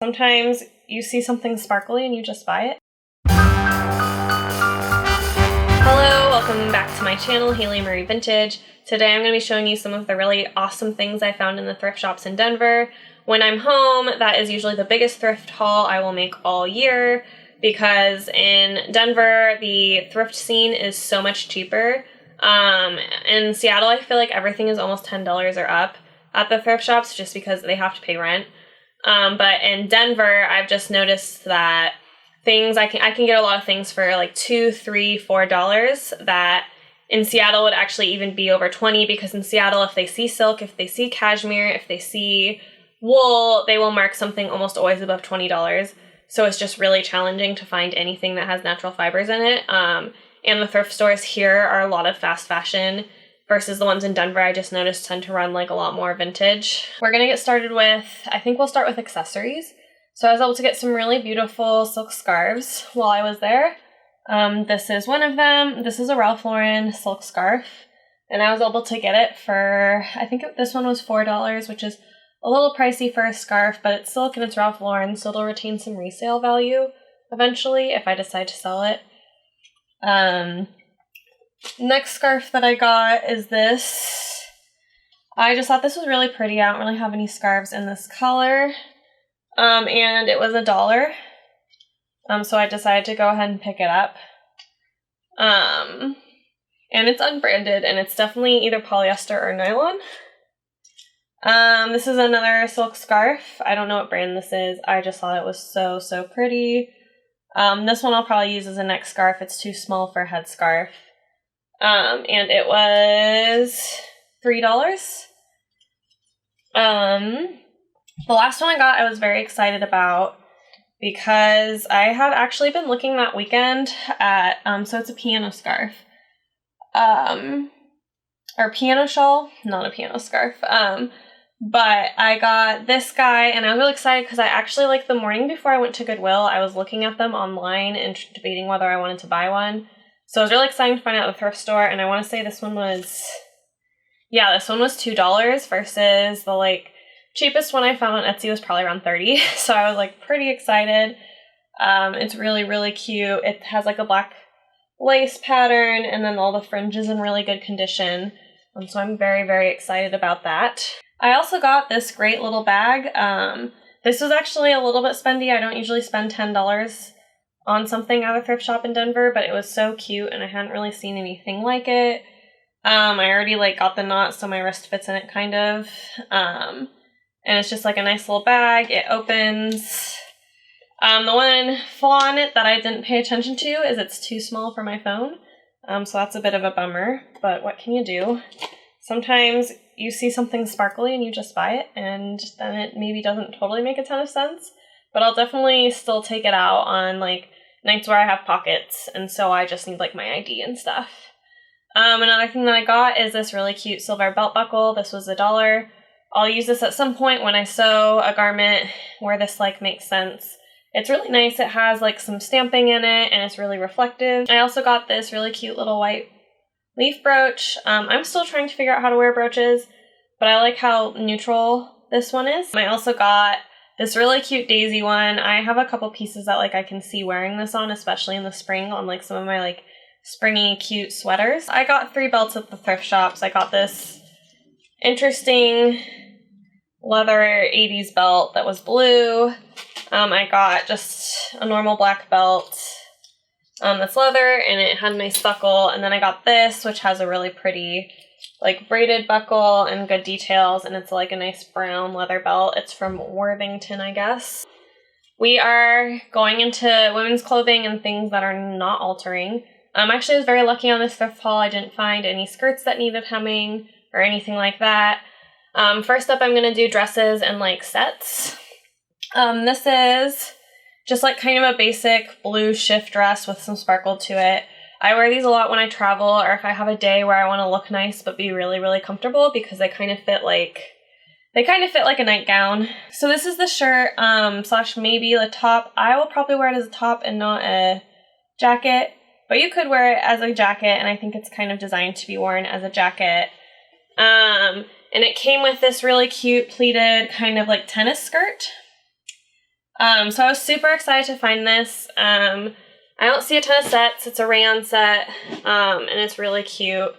Sometimes you see something sparkly and you just buy it. Hello, welcome back to my channel, Haylee Marie Vintage. Today I'm going to be showing you some of the really awesome things I found in the thrift shops in Denver. When I'm home, that is usually the biggest thrift haul I will make all year because in Denver, the thrift scene is so much cheaper. In Seattle, I feel like everything is almost $10 or up at the thrift shops just because they have to pay rent. But in Denver, I've just noticed that I can get a lot of things for like $2, $3, $4 that in Seattle would actually even be over $20 because in Seattle, if they see silk, if they see cashmere, if they see wool, they will mark something almost always above $20. So it's just really challenging to find anything that has natural fibers in it. And the thrift stores here are a lot of fast fashion versus the ones in Denver I just noticed tend to run like a lot more vintage. We're gonna get started with, I think we'll start with accessories. So I was able to get some really beautiful silk scarves while I was there. This is one of them. This is a Ralph Lauren silk scarf. And I was able to get it for, I think this one was $4, which is a little pricey for a scarf, but it's silk and it's Ralph Lauren, so it'll retain some resale value eventually if I decide to sell it. Next scarf that I got is this. I just thought this was really pretty. I don't really have any scarves in this color. And it was $1. So I decided to go ahead and pick it up. And it's unbranded and it's definitely either polyester or nylon. This is another silk scarf. I don't know what brand this is. I just thought it was so, so pretty. This one I'll probably use as a neck scarf. It's too small for a headscarf. And it was $3. The last one I got I was very excited about because I had actually been looking that weekend at, so it's a piano scarf. Or piano shawl, not a piano scarf. But I got this guy and I was really excited because I actually, like the morning before I went to Goodwill, I was looking at them online and debating whether I wanted to buy one. So it was really exciting to find out at the thrift store, and I want to say this one was, yeah, this one was $2 versus the like cheapest one I found on Etsy was probably around $30. So I was like pretty excited. It's really, really cute. It has like a black lace pattern and then all the fringes in really good condition. So I'm very, very excited about that. I also got this great little bag. This was actually a little bit spendy. I don't usually spend $10 on something at a thrift shop in Denver, but it was so cute and I hadn't really seen anything like it. I already like got the knot so my wrist fits in it kind of. And it's just like a nice little bag. It opens. The one flaw on it that I didn't pay attention to is it's too small for my phone. So that's a bit of a bummer, but what can you do? Sometimes you see something sparkly and you just buy it, and then it maybe doesn't totally make a ton of sense, but I'll definitely still take it out on like nights where I have pockets, and so I just need like my ID and stuff. Another thing that I got is this really cute silver belt buckle. This was $1. I'll use this at some point when I sew a garment where this like makes sense. It's really nice. It has like some stamping in it and it's really reflective. I also got this really cute little white leaf brooch. I'm still trying to figure out how to wear brooches, but I like how neutral this one is. I also got this really cute daisy one. I have a couple pieces that like I can see wearing this on, especially in the spring on like some of my like springy cute sweaters. I got 3 belts at the thrift shops. I got this interesting leather 80s belt that was blue. I got just a normal black belt that's leather and it had a nice buckle, and then I got this which has a really pretty like braided buckle and good details, and it's like a nice brown leather belt. It's from Worthington, I guess. We are going into women's clothing and things that are not altering. Actually I was very lucky on this thrift haul. I didn't find any skirts that needed hemming or anything like that. First up I'm going to do dresses and like sets. This is just like kind of a basic blue shift dress with some sparkle to it. I wear these a lot when I travel or if I have a day where I want to look nice but be really, really comfortable because they kind of fit like a nightgown. So this is the shirt slash maybe the top. I will probably wear it as a top and not a jacket, but you could wear it as a jacket, and I think it's kind of designed to be worn as a jacket. And it came with this really cute pleated kind of like tennis skirt. So I was super excited to find this. I don't see a ton of sets. It's a rayon set, and it's really cute.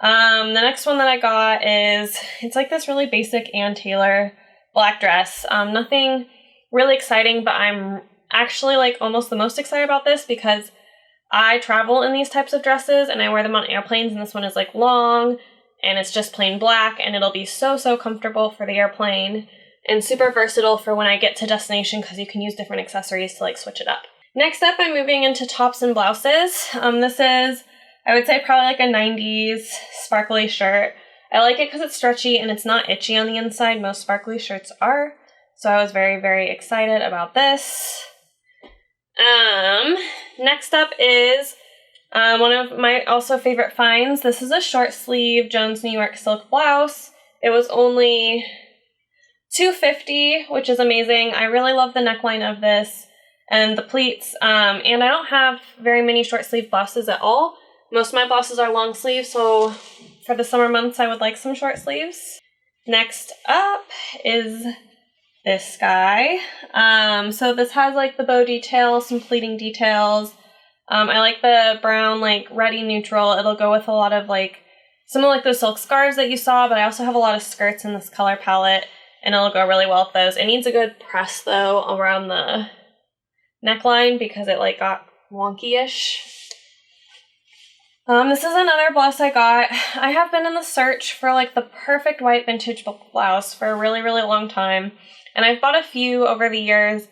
The next one that I got is, it's like this really basic Ann Taylor black dress. Nothing really exciting, but I'm actually like almost the most excited about this because I travel in these types of dresses and I wear them on airplanes, and this one is like long and it's just plain black, and it'll be so comfortable for the airplane and super versatile for when I get to destination because you can use different accessories to like switch it up. Next up, I'm moving into tops and blouses. This is, I would say, probably like a 90s sparkly shirt. I like it because it's stretchy and it's not itchy on the inside. Most sparkly shirts are. So I was very excited about this. Next up is one of my also favorite finds. This is a short sleeve Jones New York silk blouse. It was only $2.50, which is amazing. I really love the neckline of this and the pleats. And I don't have very many short sleeve blouses at all. Most of my blouses are long sleeve, so for the summer months I would like some short sleeves. Next up is this guy. So this has like the bow detail, some pleating details. I like the brown, like reddy neutral. It'll go with a lot of like, some of like those silk scarves that you saw, but I also have a lot of skirts in this color palette, and it'll go really well with those. It needs a good press though around the neckline because it like got wonky-ish. This is another blouse I got. I have been in the search for like the perfect white vintage blouse for a really long time. And I've bought a few over the years,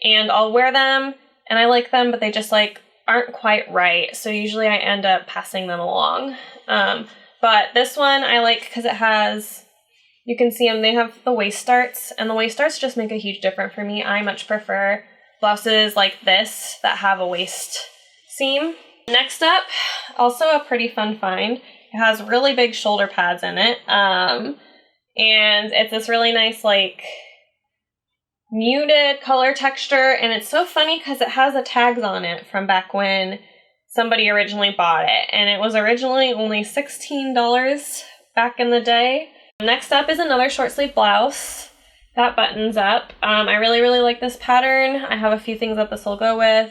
and I'll wear them and I like them, but they just like aren't quite right. So usually I end up passing them along. But this one I like because it has, you can see them, they have the waist darts, and the waist darts just make a huge difference for me. I much prefer blouses like this that have a waist seam. Next up, also a pretty fun find. It has really big shoulder pads in it. And it's this really nice like muted color texture, and it's so funny because it has the tags on it from back when somebody originally bought it, and it was originally only $16 back in the day. Next up is another short sleeve blouse that buttons up. I really like this pattern. I have a few things that this will go with.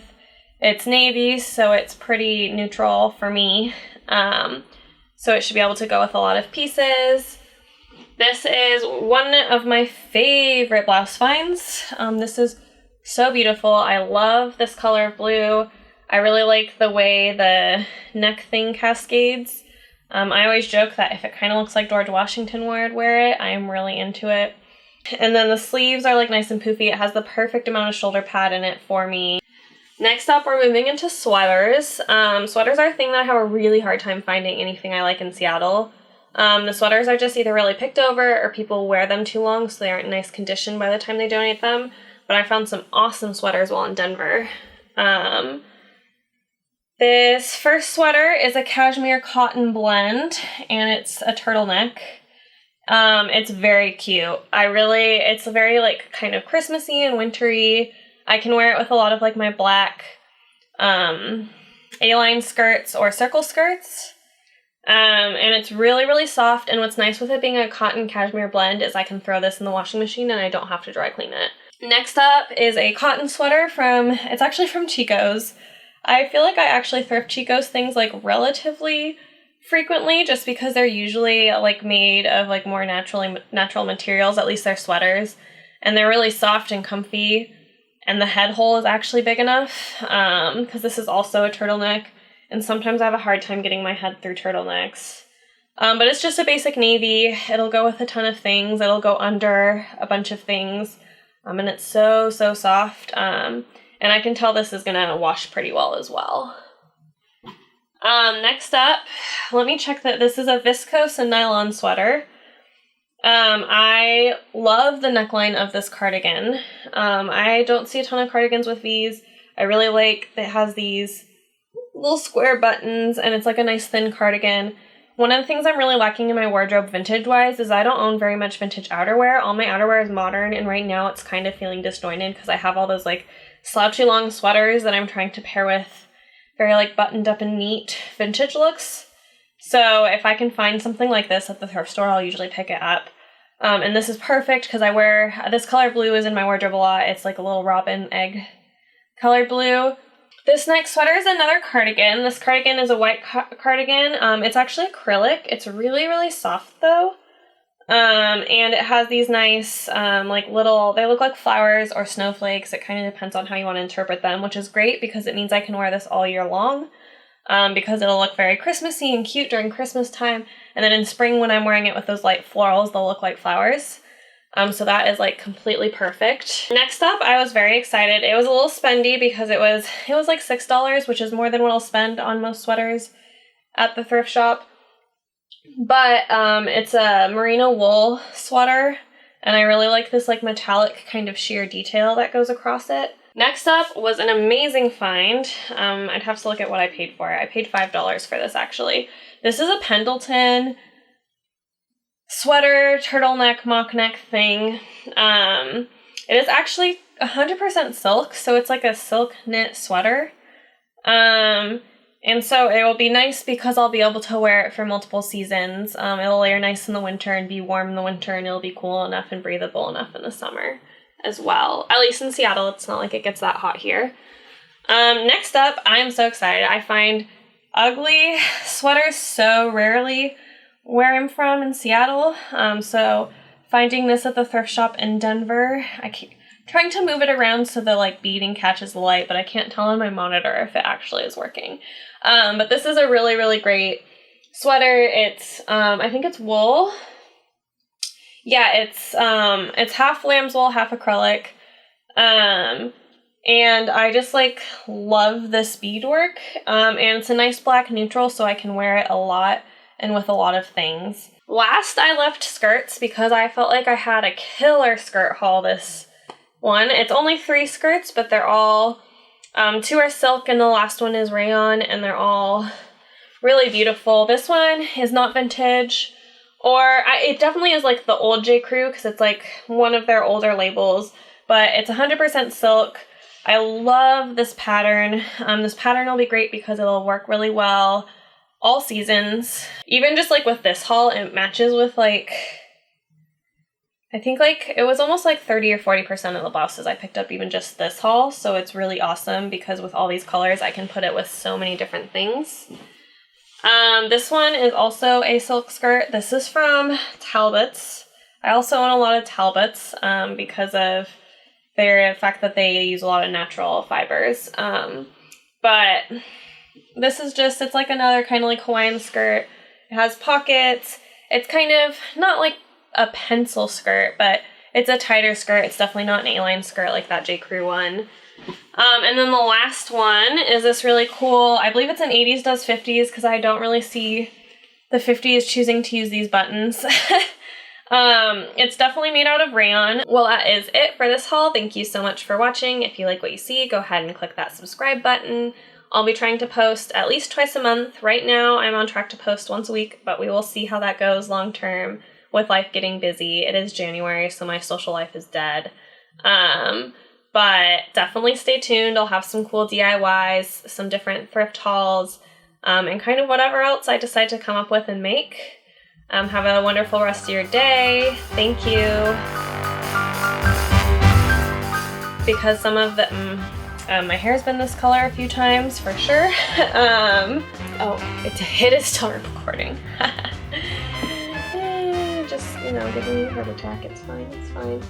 It's navy, so it's pretty neutral for me. So it should be able to go with a lot of pieces. This is one of my favorite blouse finds. This is so beautiful. I love this color of blue. I really like the way the neck thing cascades. I always joke that if it kind of looks like George Washington would wear it, I am really into it. And then the sleeves are like nice and poofy. It has the perfect amount of shoulder pad in it for me. Next up, we're moving into sweaters. Sweaters are a thing that I have a really hard time finding anything I like in Seattle. The sweaters are just either really picked over or people wear them too long, so they aren't in nice condition by the time they donate them. But I found some awesome sweaters while in Denver. This first sweater is a cashmere cotton blend, and it's a turtleneck. It's very cute. It's very like kind of Christmassy and wintry. I can wear it with a lot of like my black A-line skirts or circle skirts. And it's really soft, and what's nice with it being a cotton cashmere blend is I can throw this in the washing machine and I don't have to dry clean it. Next up is a cotton sweater it's actually from Chico's. I feel like I actually thrift Chico's things like relatively frequently just because they're usually like made of like more natural materials, at least they're sweaters, and they're really soft and comfy. And the head hole is actually big enough because this is also a turtleneck, and sometimes I have a hard time getting my head through turtlenecks. But it's just a basic navy. It'll go with a ton of things. It'll go under a bunch of things, and it's so soft. And I can tell this is gonna wash pretty well as well. Next up, let me check that this is a viscose and nylon sweater. I love the neckline of this cardigan. I don't see a ton of cardigans with these. I really like that it has these little square buttons, and it's like a nice thin cardigan. One of the things I'm really lacking in my wardrobe vintage-wise is I don't own very much vintage outerwear. All my outerwear is modern, and right now it's kind of feeling disjointed because I have all those like slouchy long sweaters that I'm trying to pair with very like buttoned up and neat vintage looks. So if I can find something like this at the thrift store, I'll usually pick it up. And this is perfect because I wear, this color blue is in my wardrobe a lot. It's like a little robin egg colored blue. This next sweater is another cardigan. This cardigan is a white cardigan. It's actually acrylic. It's really, really soft though. And it has these nice, like little, they look like flowers or snowflakes. It kind of depends on how you want to interpret them, which is great because it means I can wear this all year long. Because it'll look very Christmassy and cute during Christmas time. And then in spring when I'm wearing it with those light florals, they'll look like flowers. So that is like completely perfect. Next up, I was very excited. It was a little spendy because it was like $6, which is more than what I'll spend on most sweaters at the thrift shop. But it's a merino wool sweater, and I really like this like metallic kind of sheer detail that goes across it. Next up was an amazing find. I'd have to look at what I paid for it. I paid $5 for this actually. This is a Pendleton sweater, turtleneck, mock neck thing. It is actually 100% silk, so it's like a silk knit sweater. And so it will be nice because I'll be able to wear it for multiple seasons. It'll layer nice in the winter and be warm in the winter, and it'll be cool enough and breathable enough in the summer as well. At least in Seattle, it's not like it gets that hot here. Next up, I'm so excited. I find ugly sweaters so rarely where I'm from in Seattle. So finding this at the thrift shop in Denver, I keep trying to move it around so the like beading catches the light, but I can't tell on my monitor if it actually is working. But this is a really, really great sweater. It's, I think it's wool. Yeah, it's half lamb's wool, half acrylic. And I just like love this beadwork. And it's a nice black neutral, so I can wear it a lot and with a lot of things. Last, I left skirts because I felt like I had a killer skirt haul this one. It's only 3 skirts, but they're all, 2 are silk and the last one is rayon, and they're all really beautiful. This one is not vintage, or it definitely is like the old J. Crew because it's like one of their older labels, but it's 100% silk. I love this pattern. This pattern will be great because it'll work really well all seasons. Even just like with this haul, it matches with like, I think like it was almost like 30 or 40% of the blouses I picked up even just this haul. So it's really awesome because with all these colors, I can put it with so many different things. This one is also a silk skirt. This is from Talbot's. I also own a lot of Talbot's because of the fact that they use a lot of natural fibers. But this is just, it's like another kind of like Hawaiian skirt. It has pockets. It's kind of not like a pencil skirt, but it's a tighter skirt. It's definitely not an A-line skirt like that J. Crew one. And then the last one is this really cool, I believe it's an 80s does 50s because I don't really see the 50s choosing to use these buttons. It's definitely made out of rayon. Well, that is it for this haul. Thank you so much for watching. If you like what you see, go ahead and click that subscribe button. I'll be trying to post at least twice a month. Right now, I'm on track to post once a week, but we will see how that goes long term with life getting busy. It is January, so my social life is dead. But definitely stay tuned. I'll have some cool DIYs, some different thrift hauls, and kind of whatever else I decide to come up with and make. Have a wonderful rest of your day. Thank you. Because some of the, my hair's been this color a few times for sure. Oh, it is still recording. Just, you know, giving me a heart attack. It's fine, it's fine.